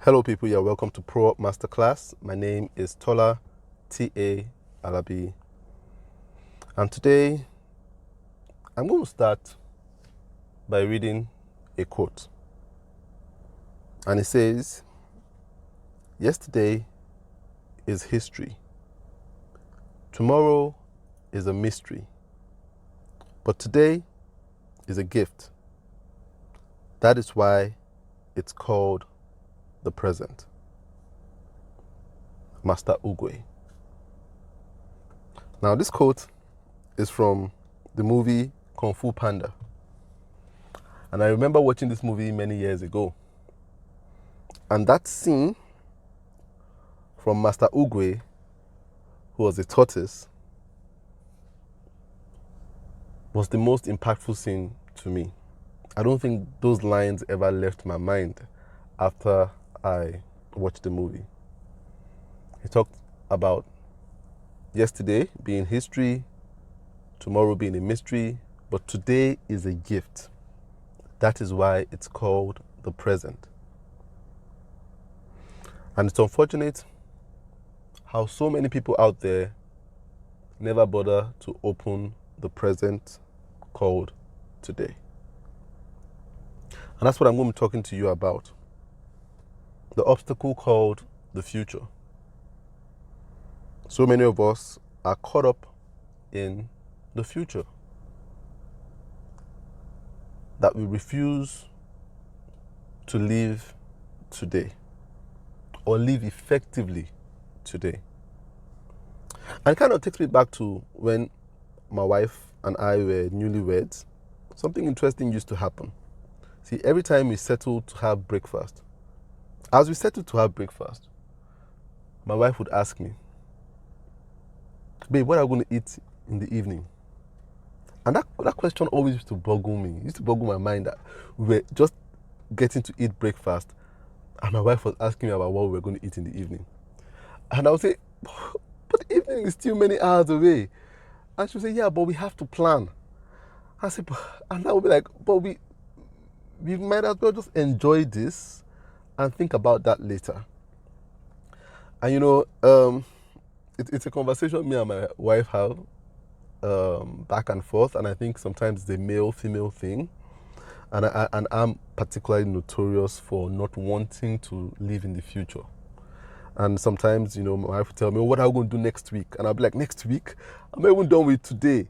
Hello people, you're welcome to Pro Up Masterclass. My name is Tola, T.A. Alabi. And today, I'm going to start by reading a quote. And it says, "Yesterday is history. Tomorrow is a mystery. But today is a gift. That is why it's called the present." Master Ugwe. Now, this quote is from the movie Kung Fu Panda. And I remember watching this movie many years ago. And that scene from Master Ugwe, who was a tortoise, was the most impactful scene to me. I don't think those lines ever left my mind after I watched the movie. He talked about yesterday being history, tomorrow being a mystery, but today is a gift. That is why it's called the present. And it's unfortunate how so many people out there never bother to open the present called today. And that's what I'm going to be talking to you about. The obstacle called the future. So many of us are caught up in the future that we refuse to live today or live effectively today. And it kind of takes me back to when my wife and I were newlyweds. Something interesting used to happen. See, every time we settled to have breakfast, as we settled to have breakfast, my wife would ask me, "Babe, what are we going to eat in the evening?" And that question always used to boggle me. It used to boggle my mind that we were just getting to eat breakfast and my wife was asking me about what we were going to eat in the evening. And I would say, "But the evening is still many hours away." And she would say, "Yeah, but we have to plan." I said, and I would be like, "But we might as well just enjoy this and think about that later." And it's a conversation me and my wife have back and forth, and I think sometimes it's a male-female thing. And I'm particularly notorious for not wanting to live in the future. And sometimes, my wife will tell me, "Oh, what are we going to do next week?" And I'll be like, "Next week? I'm not even done with today."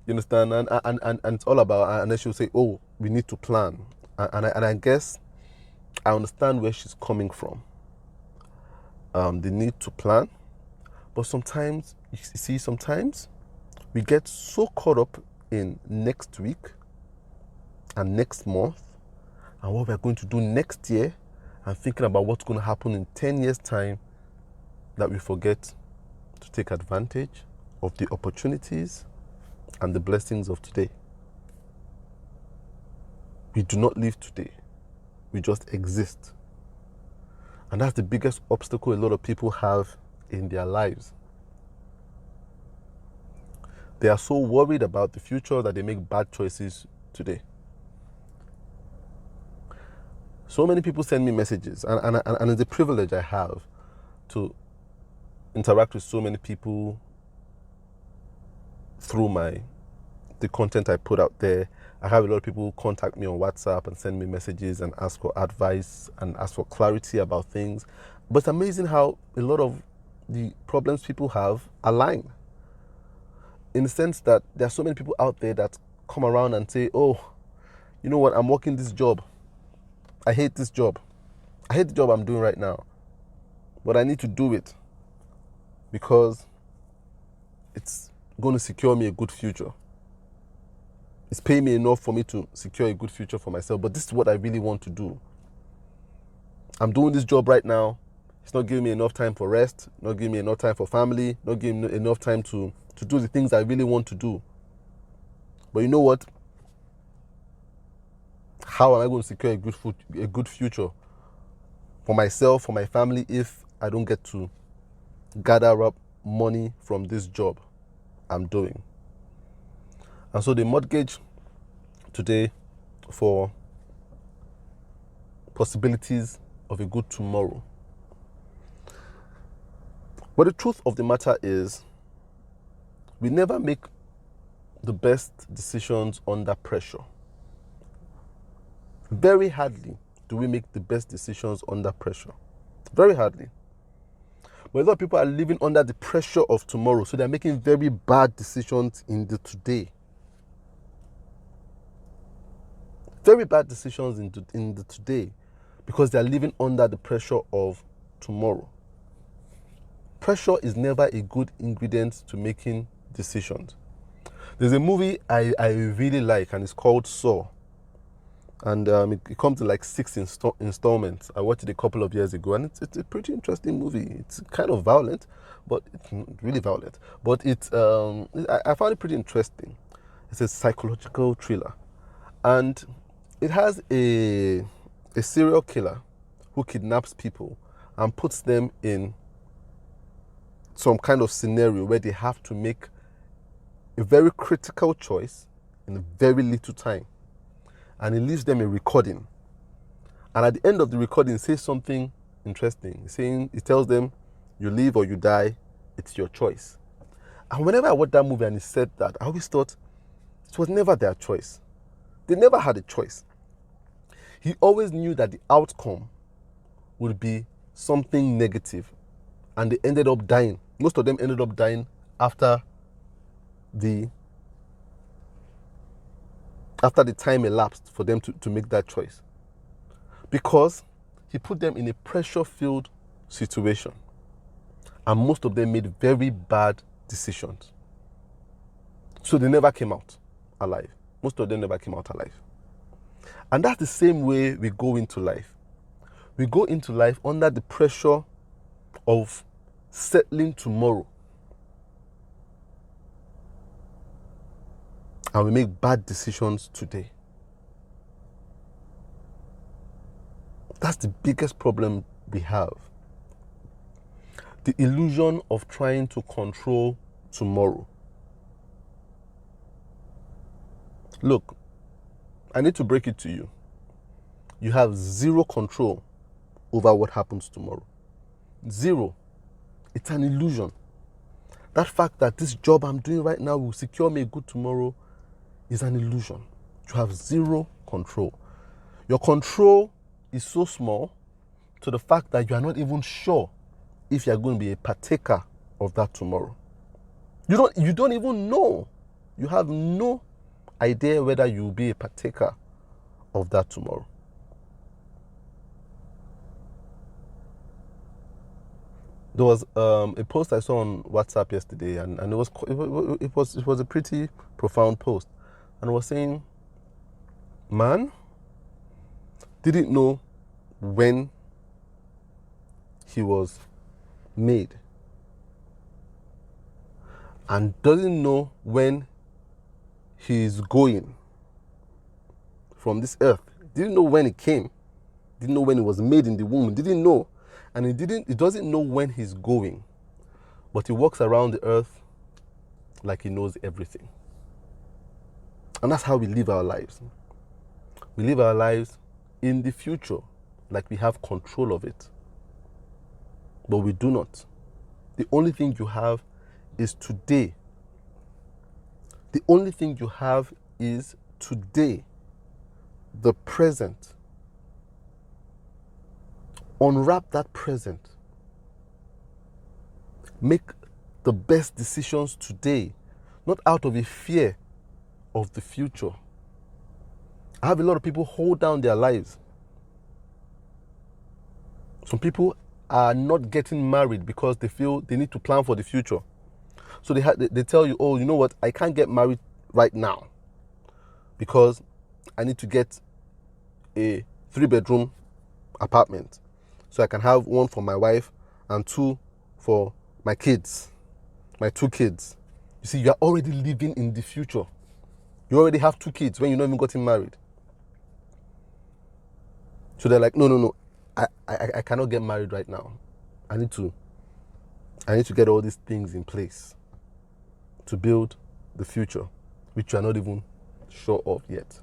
You understand? And it's all about, and then she'll say, "Oh, we need to plan." And I guess I understand where she's coming from. The need to plan. But sometimes, sometimes we get so caught up in next week and next month and what we're going to do next year and thinking about what's going to happen in 10 years' time that we forget to take advantage of the opportunities and the blessings of today. We do not live today. We just exist. And that's the biggest obstacle a lot of people have in their lives. They are so worried about the future that they make bad choices today. So many people send me messages, and it's a privilege I have to interact with so many people through the content I put out there. I have a lot of people contact me on WhatsApp and send me messages and ask for advice and ask for clarity about things. But it's amazing how a lot of the problems people have align. In the sense that there are so many people out there that come around and say, "Oh, you know what, I'm working this job. I hate this job. I hate the job I'm doing right now. But I need to do it because it's going to secure me a good future. It's paying me enough for me to secure a good future for myself. But this is what I really want to do. I'm doing this job right now. It's not giving me enough time for rest, not giving me enough time for family, not giving me enough time to do the things I really want to do. But you know what? How am I going to secure a good future for myself, for my family, if I don't get to gather up money from this job I'm doing?" And so the mortgage today for possibilities of a good tomorrow. But the truth of the matter is, we never make the best decisions under pressure. Very hardly do we make the best decisions under pressure. Very hardly. But a lot of people are living under the pressure of tomorrow, so they're making very bad decisions in the today. Very bad decisions in the today because they're living under the pressure of tomorrow. Pressure is never a good ingredient to making decisions. There's a movie I really like, and it's called Saw. And it comes in like 6 installments. I watched it a couple of years ago, and it's a pretty interesting movie. It's kind of violent, but it's not really violent. But I found it pretty interesting. It's a psychological thriller, and it has a serial killer who kidnaps people and puts them in some kind of scenario where they have to make a very critical choice in a very little time. And he leaves them a recording. And at the end of the recording, says something interesting. He tells them, you live or you die, it's your choice. And whenever I watched that movie and he said that, I always thought it was never their choice. They never had a choice. He always knew that the outcome would be something negative. And they ended up dying. Most of them ended up dying after the time elapsed for them to make that choice. Because he put them in a pressure-filled situation. And most of them made very bad decisions. So they never came out alive. Most of them never came out alive. And that's the same way we go into life. We go into life under the pressure of settling tomorrow. And we make bad decisions today. That's the biggest problem we have. The illusion of trying to control tomorrow. Look, I need to break it to you. You have zero control over what happens tomorrow. Zero. It's an illusion. That fact that this job I'm doing right now will secure me a good tomorrow is an illusion. You have zero control. Your control is so small to the fact that you are not even sure if you are going to be a partaker of that tomorrow. You don't even know. You have no idea whether you will be a partaker of that tomorrow. There was a post I saw on WhatsApp yesterday, and it was a pretty profound post, and it was saying, man didn't know when he was made, and doesn't know when he's going from this earth. Didn't know when he came, didn't know when he was made in the womb, didn't know. And he doesn't know when he's going, but he walks around the earth like he knows everything. And that's how we live our lives. We live our lives in the future like we have control of it. But we do not. The only thing you have is today. The only thing you have is today, the present. Unwrap that present. Make the best decisions today, not out of a fear of the future. I have a lot of people hold down their lives. Some people are not getting married because they feel they need to plan for the future. So they tell you, oh, you know what, I can't get married right now because I need to get a 3-bedroom apartment. So I can have 1 for my wife and 2 for my kids, my 2 kids. You see, you're already living in the future. You already have 2 kids when you're not even gotten married. So they're like, no, I cannot get married right now. I need to get all these things in place to build the future, which you are not even sure of yet.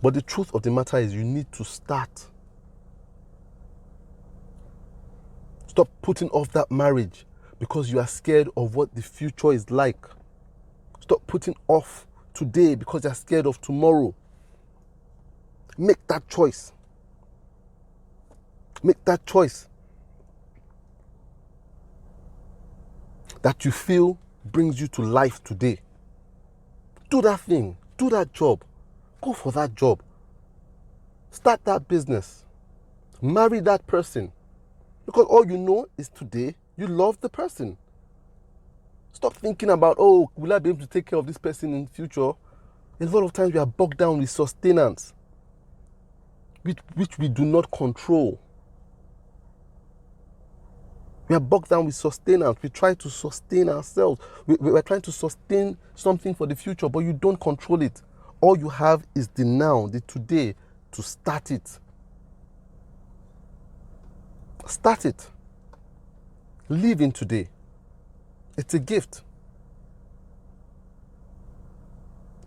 But the truth of the matter is you need to start. Stop putting off that marriage because you are scared of what the future is like. Stop putting off today because you're scared of tomorrow. Make that choice. Make that choice that you feel brings you to life today. Do that thing. Do that job. Go for that job. Start that business. Marry that person. Because all you know is today you love the person. Stop thinking about, oh, will I be able to take care of this person in the future? A lot of times we are bogged down with sustenance, which we do not control. We are bogged down with sustenance. We try to sustain ourselves. We're trying to sustain something for the future, but you don't control it. All you have is the now, the today, to start it. Start it. Live in today. It's a gift.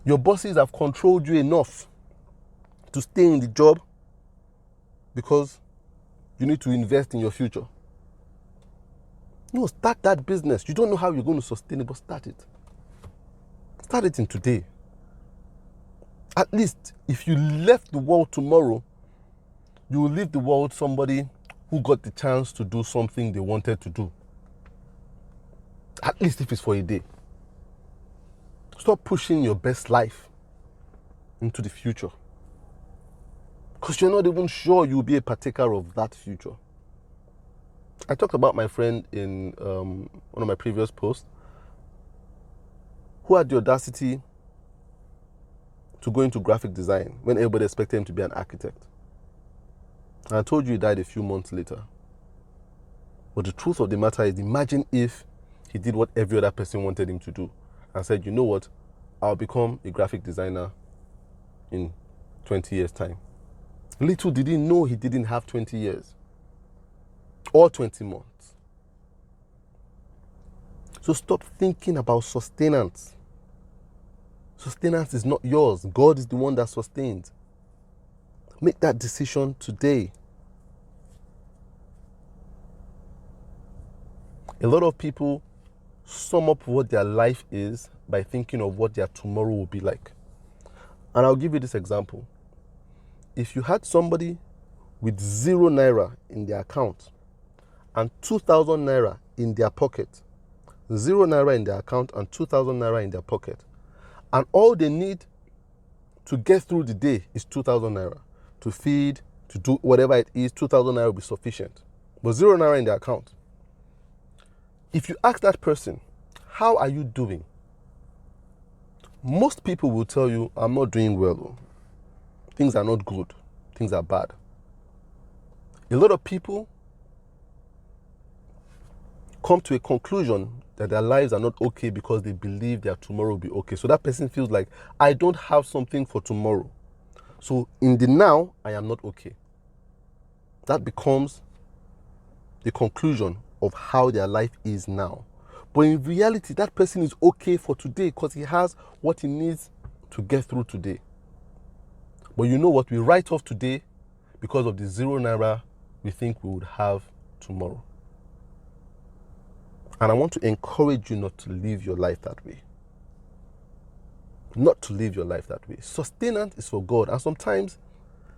Your bosses have controlled you enough to stay in the job because you need to invest in your future. No, start that business. You don't know how you're going to sustain it, but start it. Start it in today. At least if you left the world tomorrow, you will leave the world somebody who got the chance to do something they wanted to do. At least if it's for a day. Stop pushing your best life into the future, because you're not even sure you'll be a partaker of that future. I talked about my friend in one of my previous posts who had the audacity to go into graphic design when everybody expected him to be an architect. And I told you he died a few months later. But the truth of the matter is, imagine if he did what every other person wanted him to do and said, you know what, I'll become a graphic designer in 20 years' time. Little did he know he didn't have 20 years or 20 months. So stop thinking about sustenance. Sustenance is not yours. God is the one that sustains. Make that decision today. A lot of people sum up what their life is by thinking of what their tomorrow will be like. And I'll give you this example. If you had somebody with 0 naira in their account and 2,000 naira in their pocket, 0 naira in their account and 2,000 naira in their pocket, and all they need to get through the day is 2,000 naira to feed, to do whatever it is, 2,000 naira will be sufficient. But 0 naira in their account. If you ask that person, how are you doing? Most people will tell you, I'm not doing well. Things are not good. Things are bad. A lot of people come to a conclusion that their lives are not okay because they believe their tomorrow will be okay. So that person feels like, I don't have something for tomorrow. So in the now, I am not okay. That becomes the conclusion of how their life is now. But in reality, that person is okay for today because he has what he needs to get through today. But you know what? We write off today because of the 0 naira we think we would have tomorrow. And I want to encourage you not to live your life that way. Not to live your life that way. Sustenance is for God. And sometimes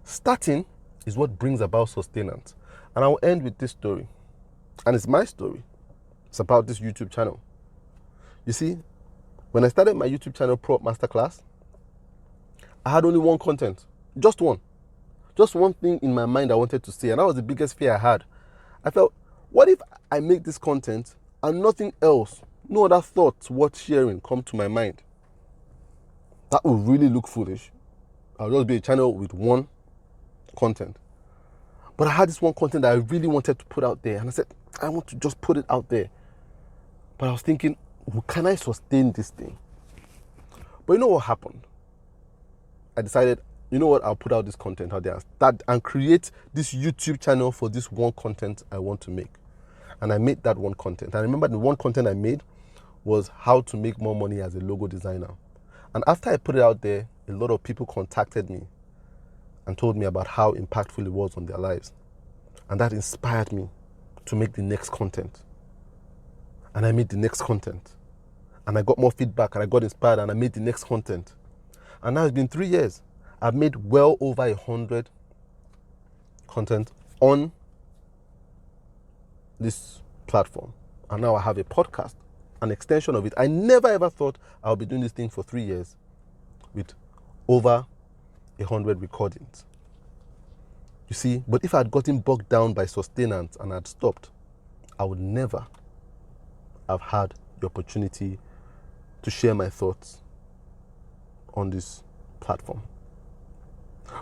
starting is what brings about sustenance. And I will end with this story. And it's my story. It's about this YouTube channel. You see, when I started my YouTube channel, Prop Masterclass, I had only one content. Just one. Just one thing in my mind I wanted to say. And that was the biggest fear I had. I felt, what if I make this content and nothing else, no other thoughts worth sharing come to my mind? That would really look foolish. I'll just be a channel with one content. But I had this one content that I really wanted to put out there. And I said, I want to just put it out there. But I was thinking, can I sustain this thing? But you know what happened? I decided, you know what, I'll put out this content out there and start and create this YouTube channel for this one content I want to make. And I made that one content. I remember the one content I made was how to make more money as a logo designer. And after I put it out there, a lot of people contacted me and told me about how impactful it was on their lives. And that inspired me to make the next content. And I made the next content. And I got more feedback and I got inspired and I made the next content. And now it's been 3 years. I've made well over 100 content on this platform. And now I have a podcast, an extension of it. I never ever thought I would be doing this thing for 3 years with over 100 recordings. You see, but if I had gotten bogged down by sustenance and I'd stopped, I would never have had the opportunity to share my thoughts on this platform.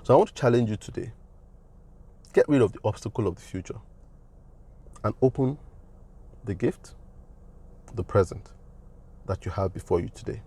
So I want to challenge you today. Get rid of the obstacle of the future and open the gift, the present that you have before you today.